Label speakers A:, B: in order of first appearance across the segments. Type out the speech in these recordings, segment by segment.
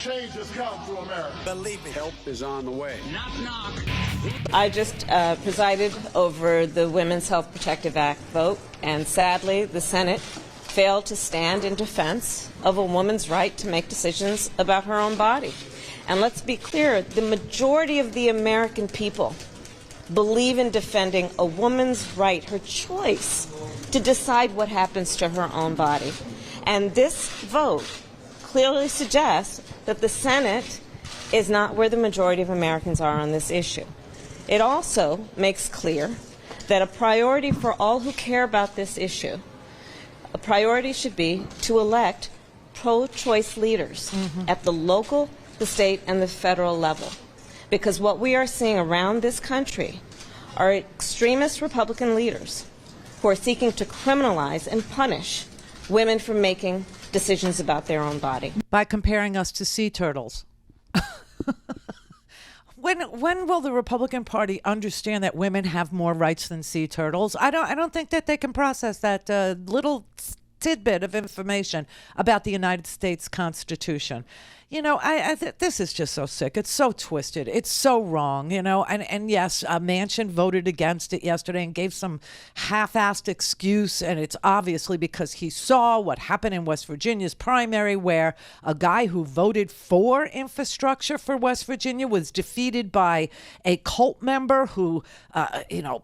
A: Change has come to America.
B: Believe it. Help is on the way.
C: Knock, knock.
D: I just presided over the Women's Health Protective Act vote, and sadly, the Senate failed to stand in defense of a woman's right to make decisions about her own body. And let's be clear, the majority of the American people believe in defending a woman's right, her choice, to decide what happens to her own body. And this vote clearly suggests that the Senate is not where the majority of Americans are on this issue. It also makes clear that a priority for all who care about this issue, a priority should be to elect pro-choice leaders at the local, the state, and the federal level. Because what we are seeing around this country are extremist Republican leaders who are seeking to criminalize and punish women for making decisions about their own body.
E: By comparing us to sea turtles. When will the Republican Party understand that women have more rights than sea turtles? I don't think that they can process that little tidbit of information about the United States Constitution. You know, this is just so sick. It's so twisted. It's so wrong, you know. And yes, Manchin voted against it yesterday and gave some half-assed excuse. And it's obviously because he saw what happened in West Virginia's primary, where a guy who voted for infrastructure for West Virginia was defeated by a cult member who,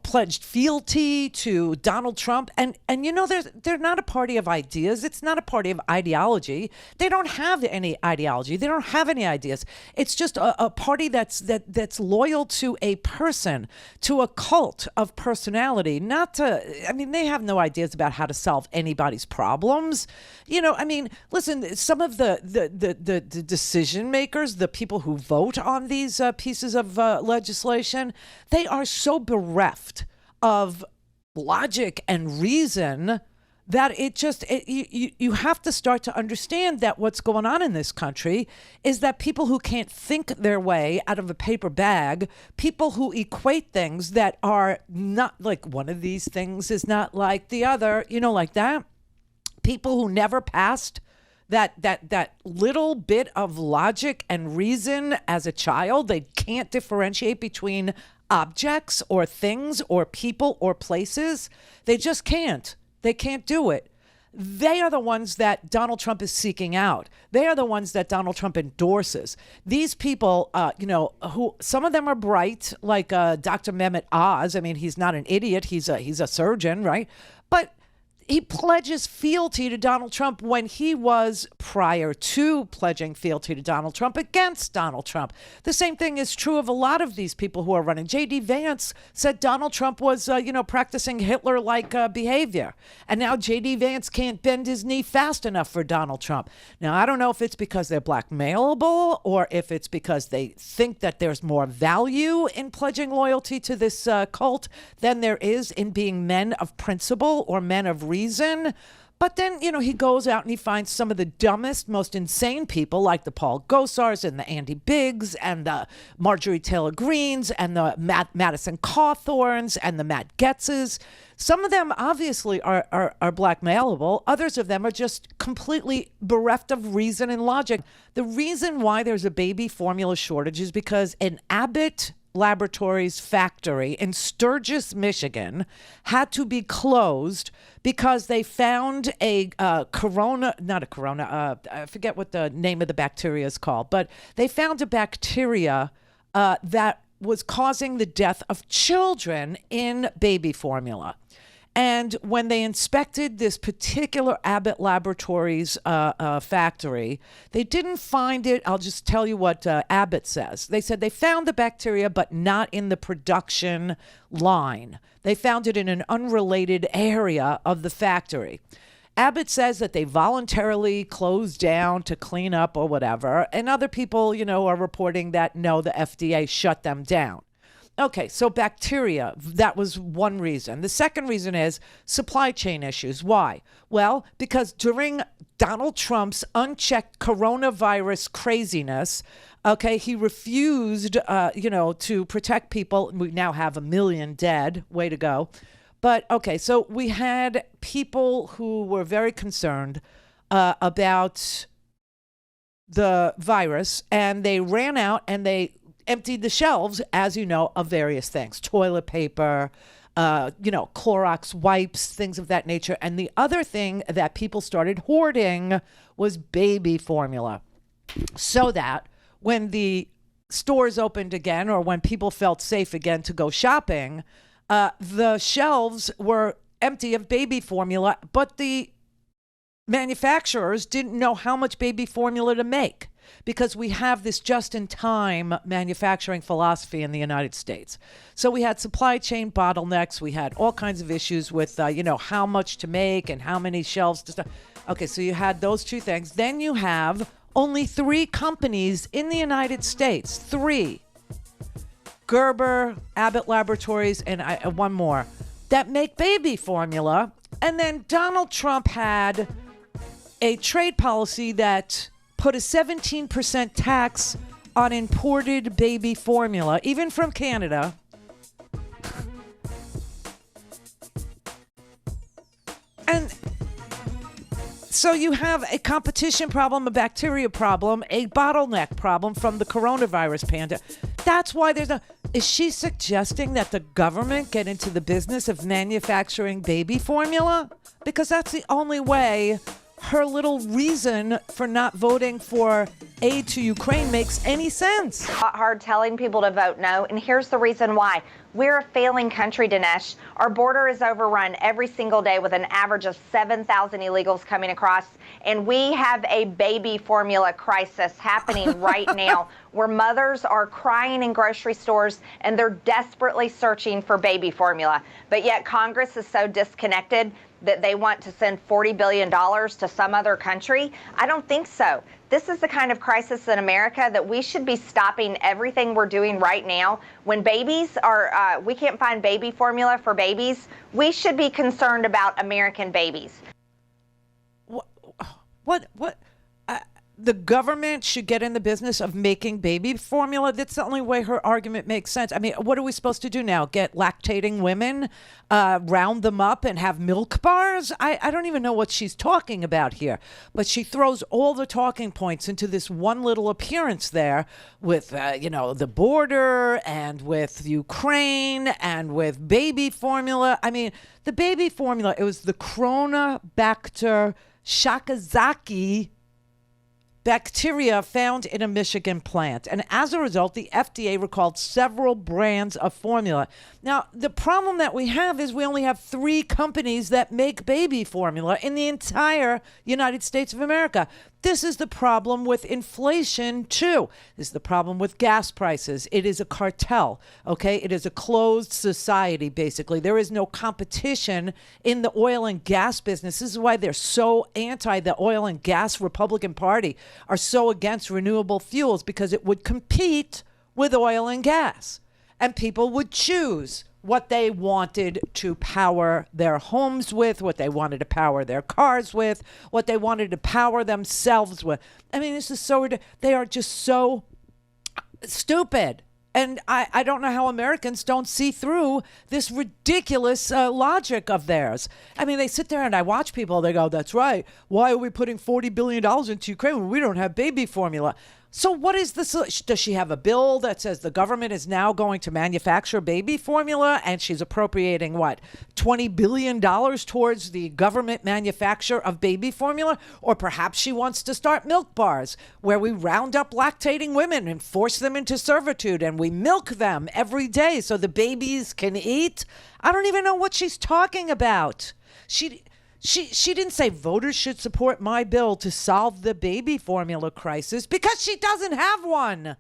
E: pledged fealty to Donald Trump. And you know, they're not a party of ideas. It's not a party of ideology. They don't have any ideology. They don't have any ideas. It's just a party that's loyal to a person, to a cult of personality, they have no ideas about how to solve anybody's problems. You know, I mean, listen, some of the decision makers, the people who vote on these pieces of legislation, they are so bereft of logic and reason that you have to start to understand that what's going on in this country is that people who can't think their way out of a paper bag, people who equate things that are not like one of these things is not like the other, you know, like that. People who never passed that little bit of logic and reason as a child. They can't differentiate between objects or things or people or places. They just can't. They can't do it. They are the ones that Donald Trump is seeking out. They are the ones that Donald Trump endorses. These people, who some of them are bright, like Dr. Mehmet Oz. I mean, he's not an idiot. He's a surgeon, right? But he pledges fealty to Donald Trump when he was, prior to pledging fealty to Donald Trump, against Donald Trump. The same thing is true of a lot of these people who are running. J.D. Vance said Donald Trump was, practicing Hitler-like behavior. And now J.D. Vance can't bend his knee fast enough for Donald Trump. Now, I don't know if it's because they're blackmailable or if it's because they think that there's more value in pledging loyalty to this cult than there is in being men of principle or men of reason. But then, he goes out and he finds some of the dumbest, most insane people like the Paul Gosars and the Andy Biggs and the Majorie Taylor Greenes and the Madison Cawthorns and the Matt Getzes. Some of them obviously are blackmailable. Others of them are just completely bereft of reason and logic. The reason why there's a baby formula shortage is because an Abbott Laboratories factory in Sturgis, Michigan, had to be closed because they found I forget what the name of the bacteria is called, but they found a bacteria that was causing the death of children in baby formula. And when they inspected this particular Abbott Laboratories factory, they didn't find it. I'll just tell you what Abbott says. They said they found the bacteria, but not in the production line. They found it in an unrelated area of the factory. Abbott says that they voluntarily closed down to clean up or whatever. And other people, are reporting that, no, the FDA shut them down. Okay, so bacteria, that was one reason. The second reason is supply chain issues. Why? Well, because during Donald Trump's unchecked coronavirus craziness, okay, he refused, to protect people. We now have 1 million dead. Way to go. But, okay, so we had people who were very concerned about the virus, and they ran out and they emptied the shelves, as you know, of various things: toilet paper, Clorox wipes, things of that nature. And the other thing that people started hoarding was baby formula, so that when the stores opened again, or when people felt safe again to go shopping, the shelves were empty of baby formula, but the manufacturers didn't know how much baby formula to make, because we have this just-in-time manufacturing philosophy in the United States. So we had supply chain bottlenecks. We had all kinds of issues with, how much to make and how many shelves to start. Okay, so you had those two things. Then you have only 3 companies in the United States, 3, Gerber, Abbott Laboratories, and one more, that make baby formula. And then Donald Trump had a trade policy that put a 17% tax on imported baby formula, even from Canada. And so you have a competition problem, a bacteria problem, a bottleneck problem from the coronavirus pandemic. That's why is she suggesting that the government get into the business of manufacturing baby formula? Because that's the only way her little reason for not voting for aid to Ukraine makes any sense.
A: Hard telling people to vote no, and here's the reason why. We're a failing country, Dinesh. Our border is overrun every single day with an average of 7,000 illegals coming across, and we have a baby formula crisis happening right now, where mothers are crying in grocery stores and they're desperately searching for baby formula. But yet Congress is so disconnected that they want to send $40 billion to some other country. I don't think so. This is the kind of crisis in America that we should be stopping everything we're doing right now. When babies are, we can't find baby formula for babies, we should be concerned about American babies.
E: What? The government should get in the business of making baby formula? That's the only way her argument makes sense. I mean, what are we supposed to do now? Get lactating women, round them up and have milk bars? I don't even know what she's talking about here. But she throws all the talking points into this one little appearance there with, the border and with Ukraine and with baby formula. I mean, the baby formula, it was the Cronobacter Sakazaki bacteria found in a Michigan plant. And as a result, the FDA recalled several brands of formula. Now, the problem that we have is we only have 3 companies that make baby formula in the entire United States of America. This is the problem with inflation, too. This is the problem with gas prices. It is a cartel, okay? It is a closed society, basically. There is no competition in the oil and gas business. This is why they're so anti the oil and gas Republican Party, are so against renewable fuels, because it would compete with oil and gas. And people would choose what they wanted to power their homes with, what they wanted to power their cars with, what they wanted to power themselves with. I mean, this is so, they are just so stupid. And I don't know how Americans don't see through this ridiculous logic of theirs. I mean, they sit there and I watch people, they go, that's right. Why are we putting $40 billion into Ukraine when we don't have baby formula? So what is the solution? Does she have a bill that says the government is now going to manufacture baby formula and she's appropriating what, $20 billion towards the government manufacture of baby formula? Or perhaps she wants to start milk bars where we round up lactating women and force them into servitude and we milk them every day so the babies can eat? I don't even know what she's talking about. She didn't say voters should support my bill to solve the baby formula crisis, because she doesn't have one.